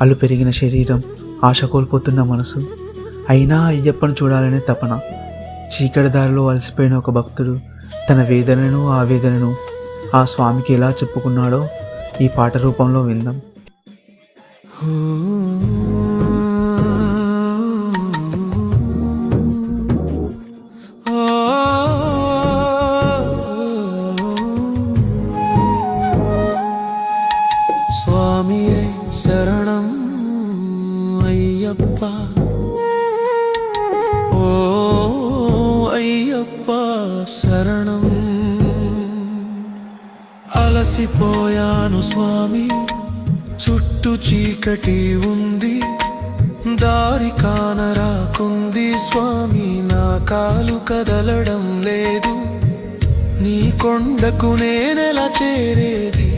అల్లు పెరిగిన శరీరం, ఆశ కోల్పోతున్న మనసు, అయినా అయ్యప్పను చూడాలనే తపన. చీకటి దారిలో అలసిపోయిన ఒక భక్తుడు తన వేదనను, ఆవేదనను ఆ స్వామికి ఎలా చెప్పుకున్నాడో ఈ పాట రూపంలో విందాం. స్వామియే శరణం అయ్యప్ప, ఓ అయ్యప్ప శరణం. అలసిపోయాను స్వామి, చుట్టూ చీకటి ఉంది, దారి కానరాకుంది స్వామి, నా కాలు కదలడం లేదు, నీ కొండకు నేనెలా చేరేది,